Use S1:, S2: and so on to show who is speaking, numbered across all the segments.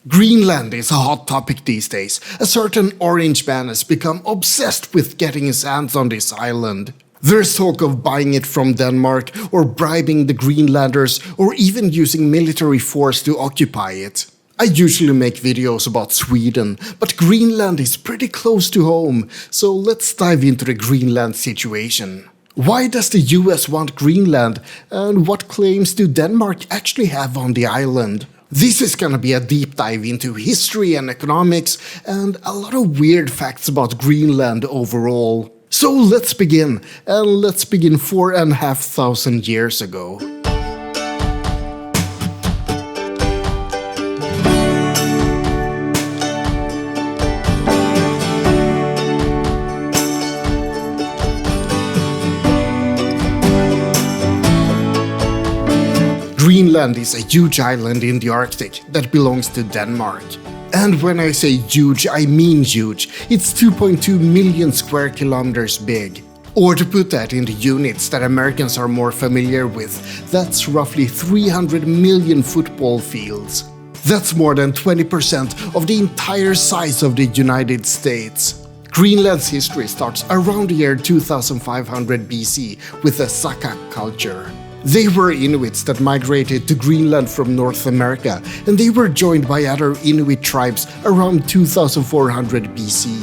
S1: Greenland is a hot topic these days. A certain orange man has become obsessed with getting his hands on this island. There's talk of buying it from Denmark, or bribing the Greenlanders, or even using military force to occupy it. I usually make videos about Sweden, but Greenland is pretty close to home, so let's dive into the Greenland situation. Why does the US want Greenland, and what claims do Denmark actually have on the island? This is gonna be a deep dive into history and economics, and a lot of weird facts about Greenland overall. So let's begin, and let's begin 4,500 years ago. Greenland is a huge island in the Arctic that belongs to Denmark. And when I say huge, I mean huge. It's 2.2 million square kilometers big. Or to put that into units that Americans are more familiar with, that's roughly 300 million football fields. That's more than 20% of the entire size of the United States. Greenland's history starts around the year 2500 BC with the Sakak culture. They were Inuits that migrated to Greenland from North America, and they were joined by other Inuit tribes around 2400 BC.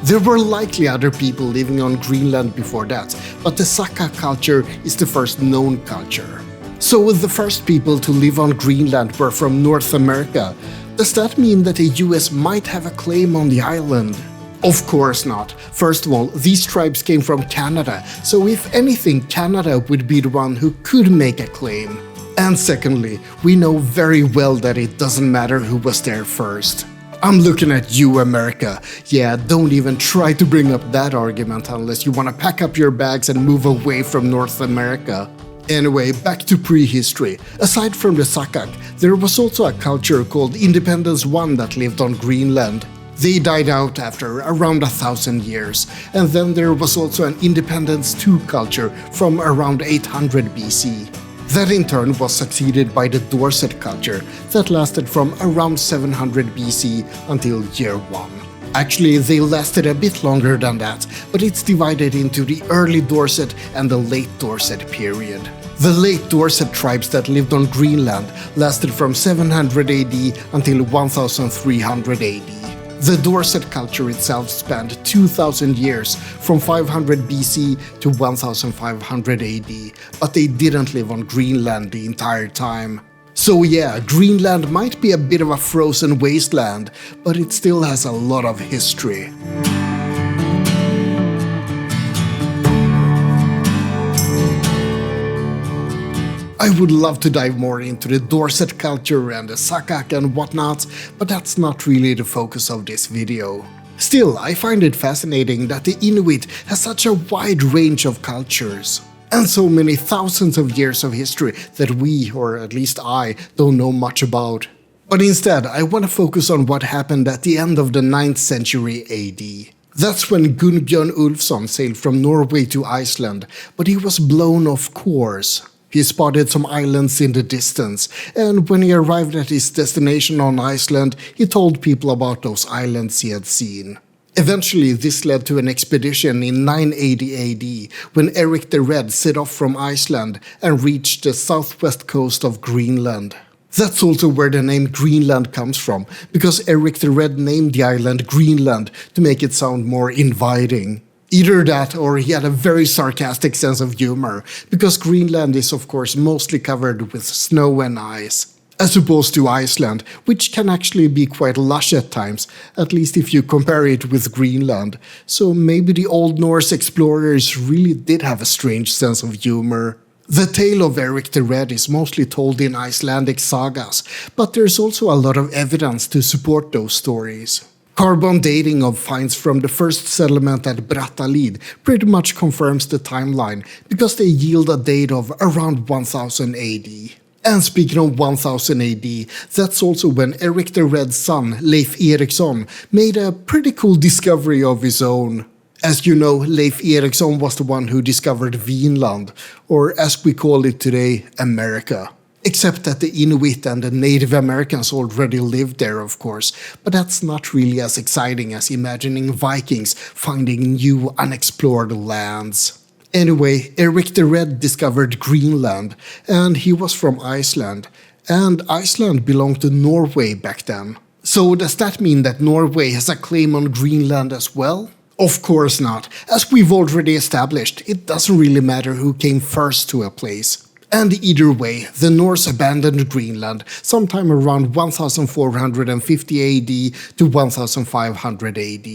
S1: There were likely other people living on Greenland before that, but the Sakak culture is the first known culture. So the first people to live on Greenland were from North America. Does that mean that the US might have a claim on the island? Of course not. First of all, these tribes came from Canada, so if anything, Canada would be the one who could make a claim. And secondly, we know very well that it doesn't matter who was there first. I'm looking at you, America. Yeah, don't even try to bring up that argument unless you want to pack up your bags and move away from North America. Anyway, back to prehistory. Aside from the Sakak, there was also a culture called Independence I that lived on Greenland. They died out after around 1,000 years, and then there was also an Independence II culture from around 800 BC. That in turn was succeeded by the Dorset culture that lasted from around 700 BC until year 1. Actually, they lasted a bit longer than that, but it's divided into the early Dorset and the late Dorset period. The late Dorset tribes that lived on Greenland lasted from 700 AD until 1300 AD. The Dorset culture itself spanned 2,000 years, from 500 BC to 1500 AD, but they didn't live on Greenland the entire time. So yeah, Greenland might be a bit of a frozen wasteland, but it still has a lot of history. I would love to dive more into the Dorset culture and the Sakak and whatnot, but that's not really the focus of this video. Still, I find it fascinating that the Inuit has such a wide range of cultures, and so many thousands of years of history that we, or at least I, don't know much about. But instead, I want to focus on what happened at the end of the 9th century AD. That's when Gunnbjörn Ulfsson sailed from Norway to Iceland, but he was blown off course. He spotted some islands in the distance, and when he arrived at his destination on Iceland, he told people about those islands he had seen. Eventually, this led to an expedition in 980 AD, when Eric the Red set off from Iceland and reached the southwest coast of Greenland. That's also where the name Greenland comes from, because Eric the Red named the island Greenland to make it sound more inviting. Either that, or he had a very sarcastic sense of humor, because Greenland is of course mostly covered with snow and ice, as opposed to Iceland, which can actually be quite lush at times, at least if you compare it with Greenland. So maybe the Old Norse explorers really did have a strange sense of humor. The tale of Eric the Red is mostly told in Icelandic sagas, but there's also a lot of evidence to support those stories. Carbon dating of finds from the first settlement at Brattalid pretty much confirms the timeline, because they yield a date of around 1000 AD. And speaking of 1000 AD, that's also when Eric the Red's son, Leif Eriksson, made a pretty cool discovery of his own. As you know, Leif Eriksson was the one who discovered Vinland, or as we call it today, America. Except that the Inuit and the Native Americans already lived there, of course, but that's not really as exciting as imagining Vikings finding new unexplored lands. Anyway, Eric the Red discovered Greenland, and he was from Iceland, and Iceland belonged to Norway back then. So does that mean that Norway has a claim on Greenland as well? Of course not. As we've already established, it doesn't really matter who came first to a place. And either way, the Norse abandoned Greenland sometime around 1450 AD to 1500 AD.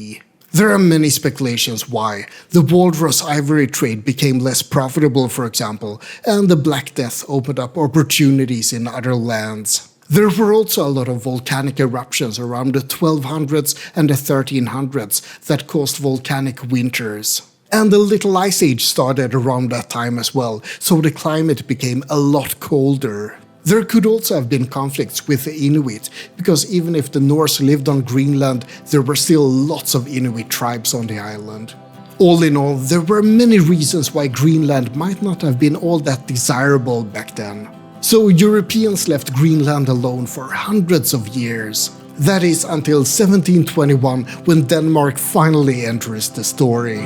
S1: There are many speculations why. The walrus ivory trade became less profitable, for example, and the Black Death opened up opportunities in other lands. There were also a lot of volcanic eruptions around the 1200s and the 1300s that caused volcanic winters. And the Little Ice Age started around that time as well, so the climate became a lot colder. There could also have been conflicts with the Inuit, because even if the Norse lived on Greenland, there were still lots of Inuit tribes on the island. All in all, there were many reasons why Greenland might not have been all that desirable back then. So Europeans left Greenland alone for hundreds of years. That is until 1721, when Denmark finally enters the story.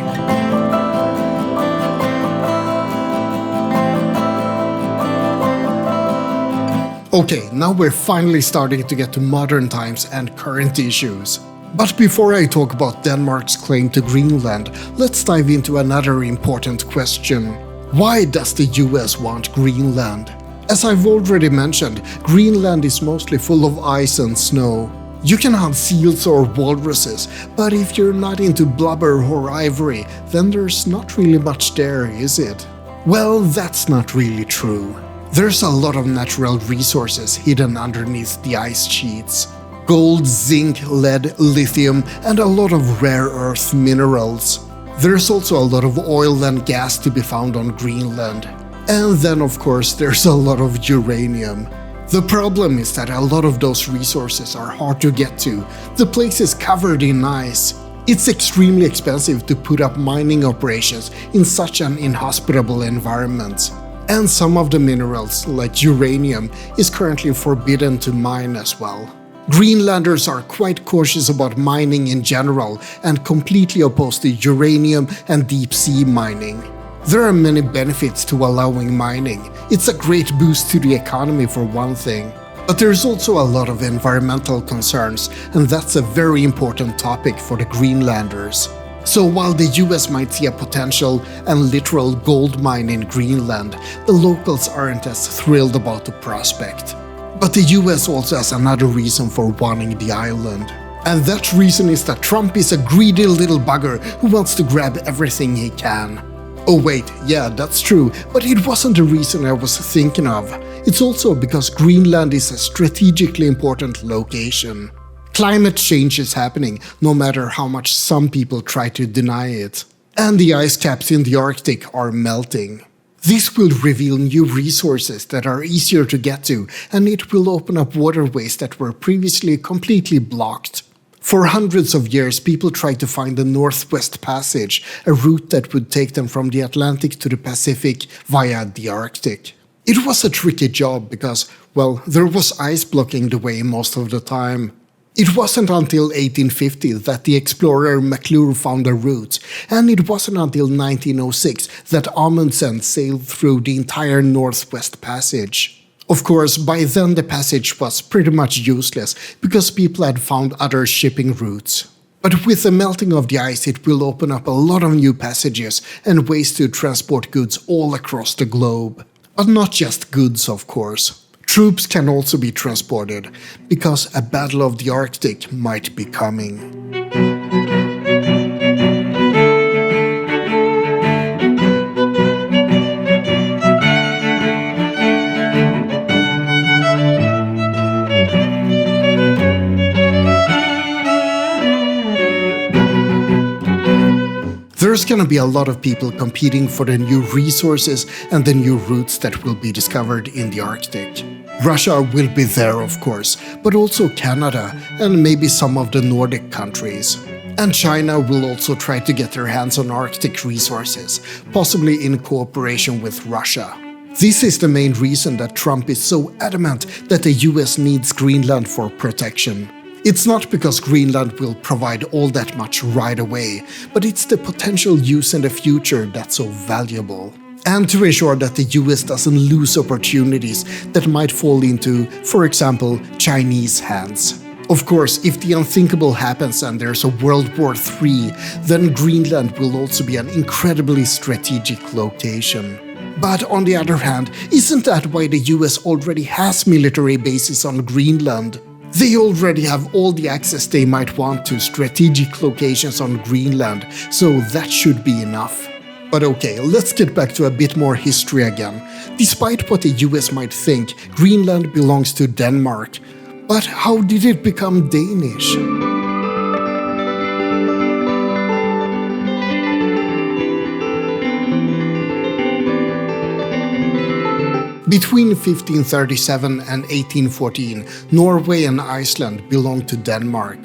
S1: Okay, now we're finally starting to get to modern times and current issues. But before I talk about Denmark's claim to Greenland, let's dive into another important question. Why does the US want Greenland? As I've already mentioned, Greenland is mostly full of ice and snow. You can hunt seals or walruses, but if you're not into blubber or ivory, then there's not really much there, is it? Well, that's not really true. There's a lot of natural resources hidden underneath the ice sheets. Gold, zinc, lead, lithium, and a lot of rare earth minerals. There's also a lot of oil and gas to be found on Greenland. And then of course there's a lot of uranium. The problem is that a lot of those resources are hard to get to. The place is covered in ice. It's extremely expensive to put up mining operations in such an inhospitable environment. And some of the minerals, like uranium, is currently forbidden to mine as well. Greenlanders are quite cautious about mining in general and completely opposed to uranium and deep-sea mining. There are many benefits to allowing mining. It's a great boost to the economy for one thing. But there's also a lot of environmental concerns, and that's a very important topic for the Greenlanders. So while the US might see a potential and literal gold mine in Greenland, the locals aren't as thrilled about the prospect. But the US also has another reason for wanting the island. And that reason is that Trump is a greedy little bugger who wants to grab everything he can. Oh wait, yeah, that's true, but it wasn't the reason I was thinking of. It's also because Greenland is a strategically important location. Climate change is happening, no matter how much some people try to deny it. And the ice caps in the Arctic are melting. This will reveal new resources that are easier to get to, and it will open up waterways that were previously completely blocked. For hundreds of years, people tried to find the Northwest Passage, a route that would take them from the Atlantic to the Pacific via the Arctic. It was a tricky job because, well, there was ice blocking the way most of the time. It wasn't until 1850 that the explorer McClure found a route, and it wasn't until 1906 that Amundsen sailed through the entire Northwest Passage. Of course, by then the passage was pretty much useless because people had found other shipping routes. But with the melting of the ice, it will open up a lot of new passages and ways to transport goods all across the globe. But not just goods, of course. Troops can also be transported, because a Battle of the Arctic might be coming. There's gonna be a lot of people competing for the new resources and the new routes that will be discovered in the Arctic. Russia will be there, of course, but also Canada and maybe some of the Nordic countries. And China will also try to get their hands on Arctic resources, possibly in cooperation with Russia. This is the main reason that Trump is so adamant that the US needs Greenland for protection. It's not because Greenland will provide all that much right away, but it's the potential use in the future that's so valuable. And to ensure that the US doesn't lose opportunities that might fall into, for example, Chinese hands. Of course, if the unthinkable happens and there's a World War III, then Greenland will also be an incredibly strategic location. But on the other hand, isn't that why the US already has military bases on Greenland? They already have all the access they might want to strategic locations on Greenland, so that should be enough. But okay, let's get back to a bit more history again. Despite what the US might think, Greenland belongs to Denmark. But how did it become Danish? Between 1537 and 1814, Norway and Iceland belonged to Denmark.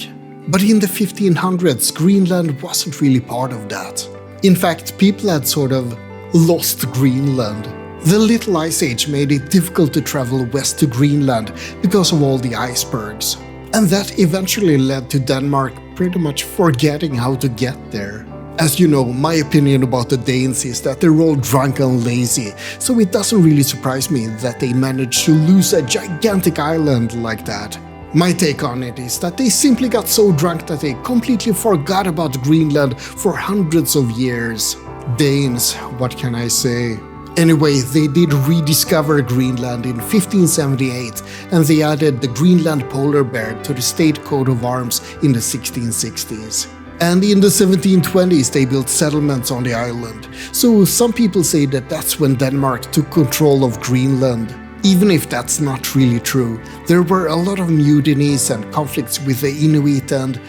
S1: But in the 1500s, Greenland wasn't really part of that. In fact, people had sort of lost Greenland. The Little Ice Age made it difficult to travel west to Greenland because of all the icebergs. And that eventually led to Denmark pretty much forgetting how to get there. As you know, my opinion about the Danes is that they're all drunk and lazy, so it doesn't really surprise me that they managed to lose a gigantic island like that. My take on it is that they simply got so drunk that they completely forgot about Greenland for hundreds of years. Danes, what can I say? Anyway, they did rediscover Greenland in 1578, and they added the Greenland polar bear to the state coat of arms in the 1660s. And in the 1720s they built settlements on the island, so some people say that that's when Denmark took control of Greenland. Even if that's not really true, there were a lot of mutinies and conflicts with the Inuit and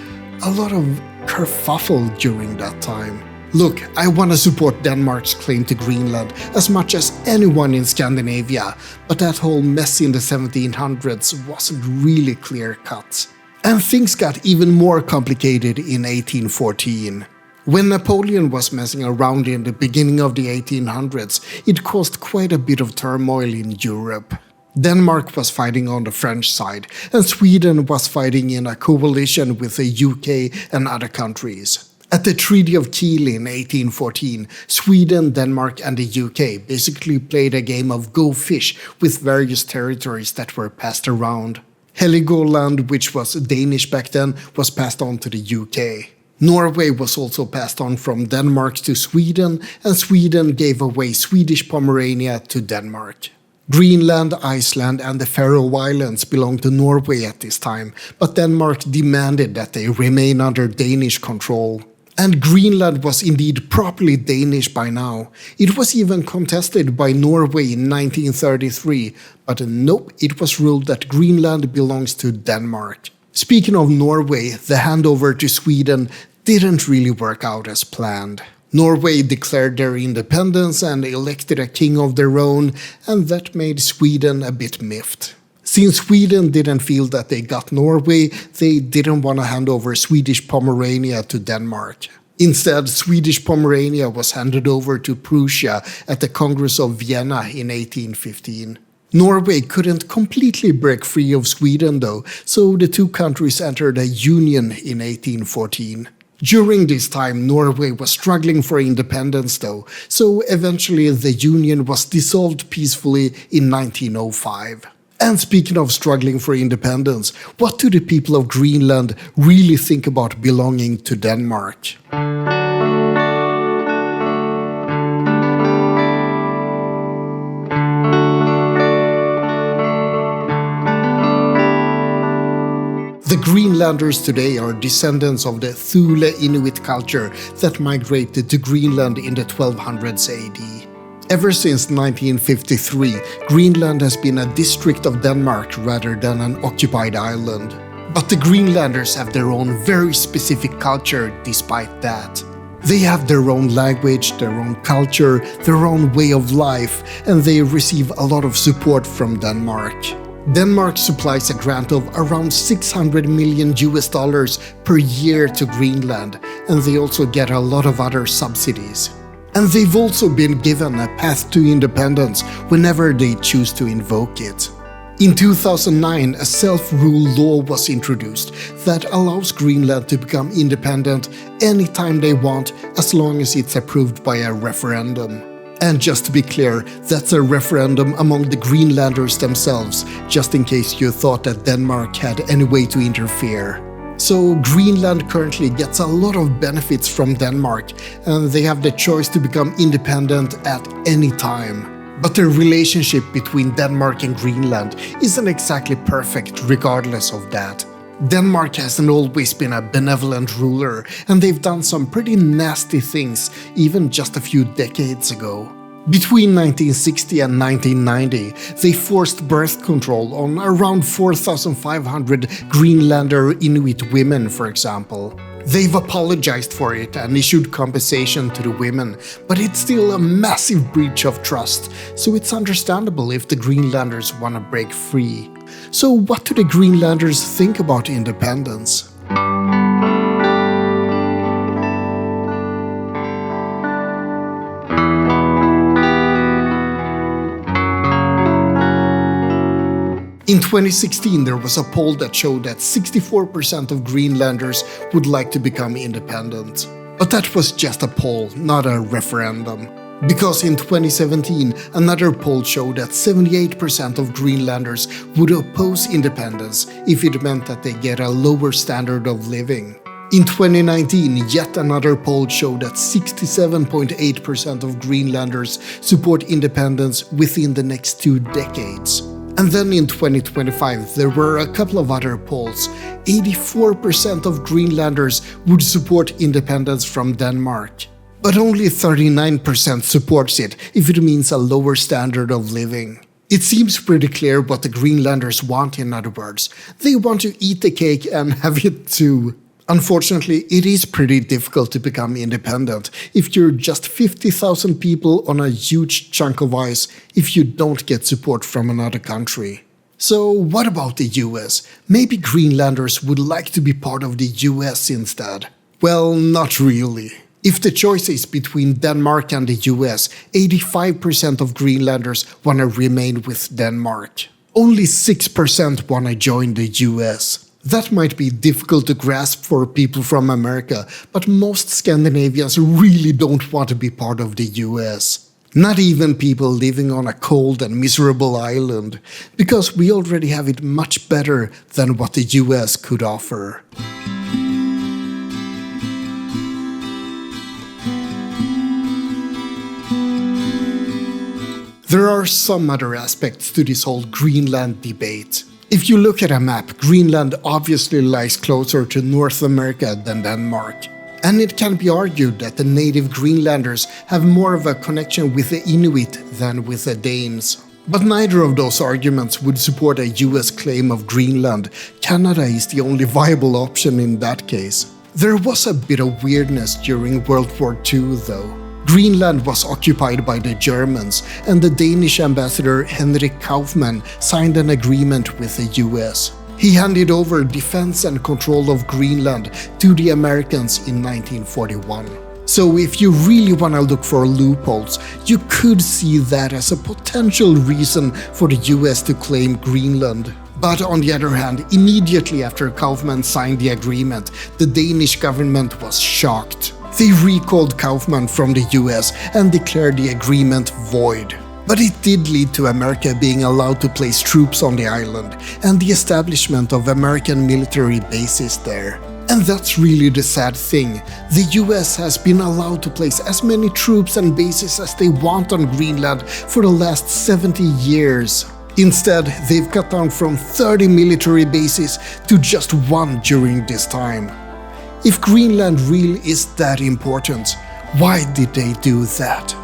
S1: a lot of kerfuffle during that time. Look, I want to support Denmark's claim to Greenland as much as anyone in Scandinavia, but that whole mess in the 1700s wasn't really clear-cut. And things got even more complicated in 1814. When Napoleon was messing around in the beginning of the 1800s, it caused quite a bit of turmoil in Europe. Denmark was fighting on the French side, and Sweden was fighting in a coalition with the UK and other countries. At the Treaty of Kiel in 1814, Sweden, Denmark and the UK basically played a game of go fish with various territories that were passed around. Heligoland, which was Danish back then, was passed on to the UK. Norway was also passed on from Denmark to Sweden, and Sweden gave away Swedish Pomerania to Denmark. Greenland, Iceland and the Faroe Islands belonged to Norway at this time, but Denmark demanded that they remain under Danish control. And Greenland was indeed properly Danish by now. It was even contested by Norway in 1933, but nope, it was ruled that Greenland belongs to Denmark. Speaking of Norway, the handover to Sweden didn't really work out as planned. Norway declared their independence and elected a king of their own, and that made Sweden a bit miffed. Since Sweden didn't feel that they got Norway, they didn't want to hand over Swedish Pomerania to Denmark. Instead, Swedish Pomerania was handed over to Prussia at the Congress of Vienna in 1815. Norway couldn't completely break free of Sweden though, so the two countries entered a union in 1814. During this time, Norway was struggling for independence though, so eventually the union was dissolved peacefully in 1905. And speaking of struggling for independence, what do the people of Greenland really think about belonging to Denmark? The Greenlanders today are descendants of the Thule Inuit culture that migrated to Greenland in the 1200s AD. Ever since 1953, Greenland has been a district of Denmark rather than an occupied island. But the Greenlanders have their own very specific culture despite that. They have their own language, their own culture, their own way of life, and they receive a lot of support from Denmark. Denmark supplies a grant of around $600 million per year to Greenland, and they also get a lot of other subsidies. And they've also been given a path to independence whenever they choose to invoke it. In 2009, a self-rule law was introduced that allows Greenland to become independent anytime they want, as long as it's approved by a referendum. And just to be clear, that's a referendum among the Greenlanders themselves, just in case you thought that Denmark had any way to interfere. So Greenland currently gets a lot of benefits from Denmark, and they have the choice to become independent at any time. But the relationship between Denmark and Greenland isn't exactly perfect regardless of that. Denmark hasn't always been a benevolent ruler, and they've done some pretty nasty things even just a few decades ago. Between 1960 and 1990, they forced birth control on around 4,500 Greenlander Inuit women, for example. They've apologized for it and issued compensation to the women, but it's still a massive breach of trust, so it's understandable if the Greenlanders want to break free. So what do the Greenlanders think about independence? In 2016, there was a poll that showed that 64% of Greenlanders would like to become independent. But that was just a poll, not a referendum. Because in 2017, another poll showed that 78% of Greenlanders would oppose independence if it meant that they get a lower standard of living. In 2019, yet another poll showed that 67.8% of Greenlanders support independence within the next 2 decades. And then in 2025, there were a couple of other polls. 84% of Greenlanders would support independence from Denmark. But only 39% supports it if it means a lower standard of living. It seems pretty clear what the Greenlanders want, in other words. They want to eat the cake and have it too. Unfortunately, it is pretty difficult to become independent if you're just 50,000 people on a huge chunk of ice if you don't get support from another country. So what about the US? Maybe Greenlanders would like to be part of the US instead. Well, not really. If the choice is between Denmark and the US, 85% of Greenlanders want to remain with Denmark. Only 6% want to join the US. That might be difficult to grasp for people from America, but most Scandinavians really don't want to be part of the US. Not even people living on a cold and miserable island, because we already have it much better than what the US could offer. There are some other aspects to this whole Greenland debate. If you look at a map, Greenland obviously lies closer to North America than Denmark. And it can be argued that the native Greenlanders have more of a connection with the Inuit than with the Danes. But neither of those arguments would support a US claim of Greenland. Canada is the only viable option in that case. There was a bit of weirdness during World War II though. Greenland was occupied by the Germans, and the Danish ambassador Henrik Kaufmann signed an agreement with the US. He handed over defense and control of Greenland to the Americans in 1941. So if you really want to look for loopholes, you could see that as a potential reason for the US to claim Greenland. But on the other hand, immediately after Kaufmann signed the agreement, the Danish government was shocked. They recalled Kaufmann from the US and declared the agreement void. But it did lead to America being allowed to place troops on the island and the establishment of American military bases there. And that's really the sad thing. The US has been allowed to place as many troops and bases as they want on Greenland for the last 70 years. Instead, they've cut down from 30 military bases to just 1 during this time. If Greenland really is that important, why did they do that?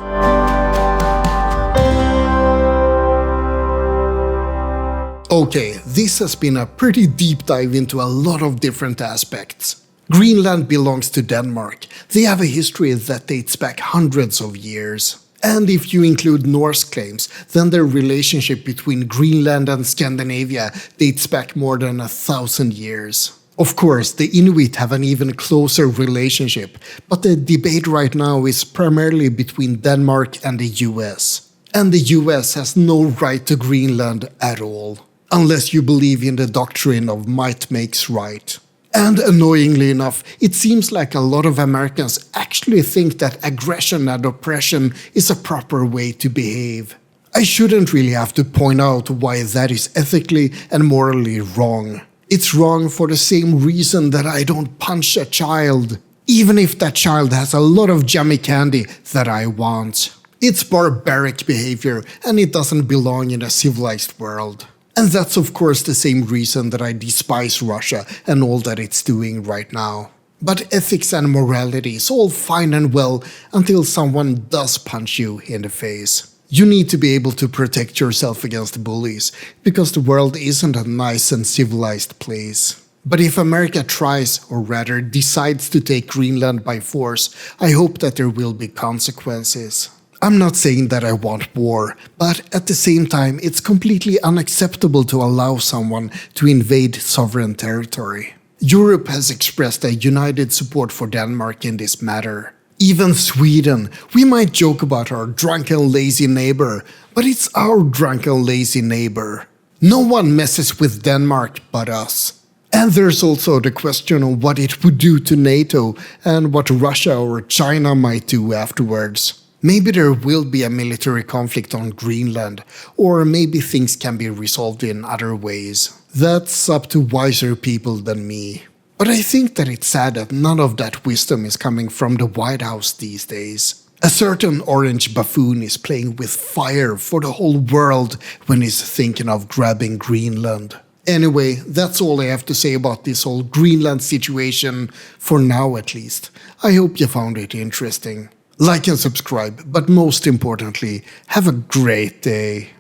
S1: Okay, this has been a pretty deep dive into a lot of different aspects. Greenland belongs to Denmark. They have a history that dates back hundreds of years. And if you include Norse claims, then their relationship between Greenland and Scandinavia dates back more than 1,000 years. Of course, the Inuit have an even closer relationship, but the debate right now is primarily between Denmark and the US. And the US has no right to Greenland at all, unless you believe in the doctrine of might makes right. And annoyingly enough, it seems like a lot of Americans actually think that aggression and oppression is a proper way to behave. I shouldn't really have to point out why that is ethically and morally wrong. It's wrong for the same reason that I don't punch a child, even if that child has a lot of yummy candy that I want. It's barbaric behavior and it doesn't belong in a civilized world. And that's of course the same reason that I despise Russia and all that it's doing right now. But ethics and morality is all fine and well until someone does punch you in the face. You need to be able to protect yourself against bullies, because the world isn't a nice and civilized place. But if America tries, or rather decides to take Greenland by force, I hope that there will be consequences. I'm not saying that I want war, but at the same time it's completely unacceptable to allow someone to invade sovereign territory. Europe has expressed a united support for Denmark in this matter. Even Sweden. We might joke about our drunken lazy neighbor, but it's our drunken lazy neighbor. No one messes with Denmark but us. And there's also the question of what it would do to NATO and what Russia or China might do afterwards. Maybe there will be a military conflict on Greenland, or maybe things can be resolved in other ways. That's up to wiser people than me. But I think that it's sad that none of that wisdom is coming from the White House these days. A certain orange buffoon is playing with fire for the whole world when he's thinking of grabbing Greenland. Anyway, that's all I have to say about this whole Greenland situation, for now at least. I hope you found it interesting. Like and subscribe, but most importantly, have a great day.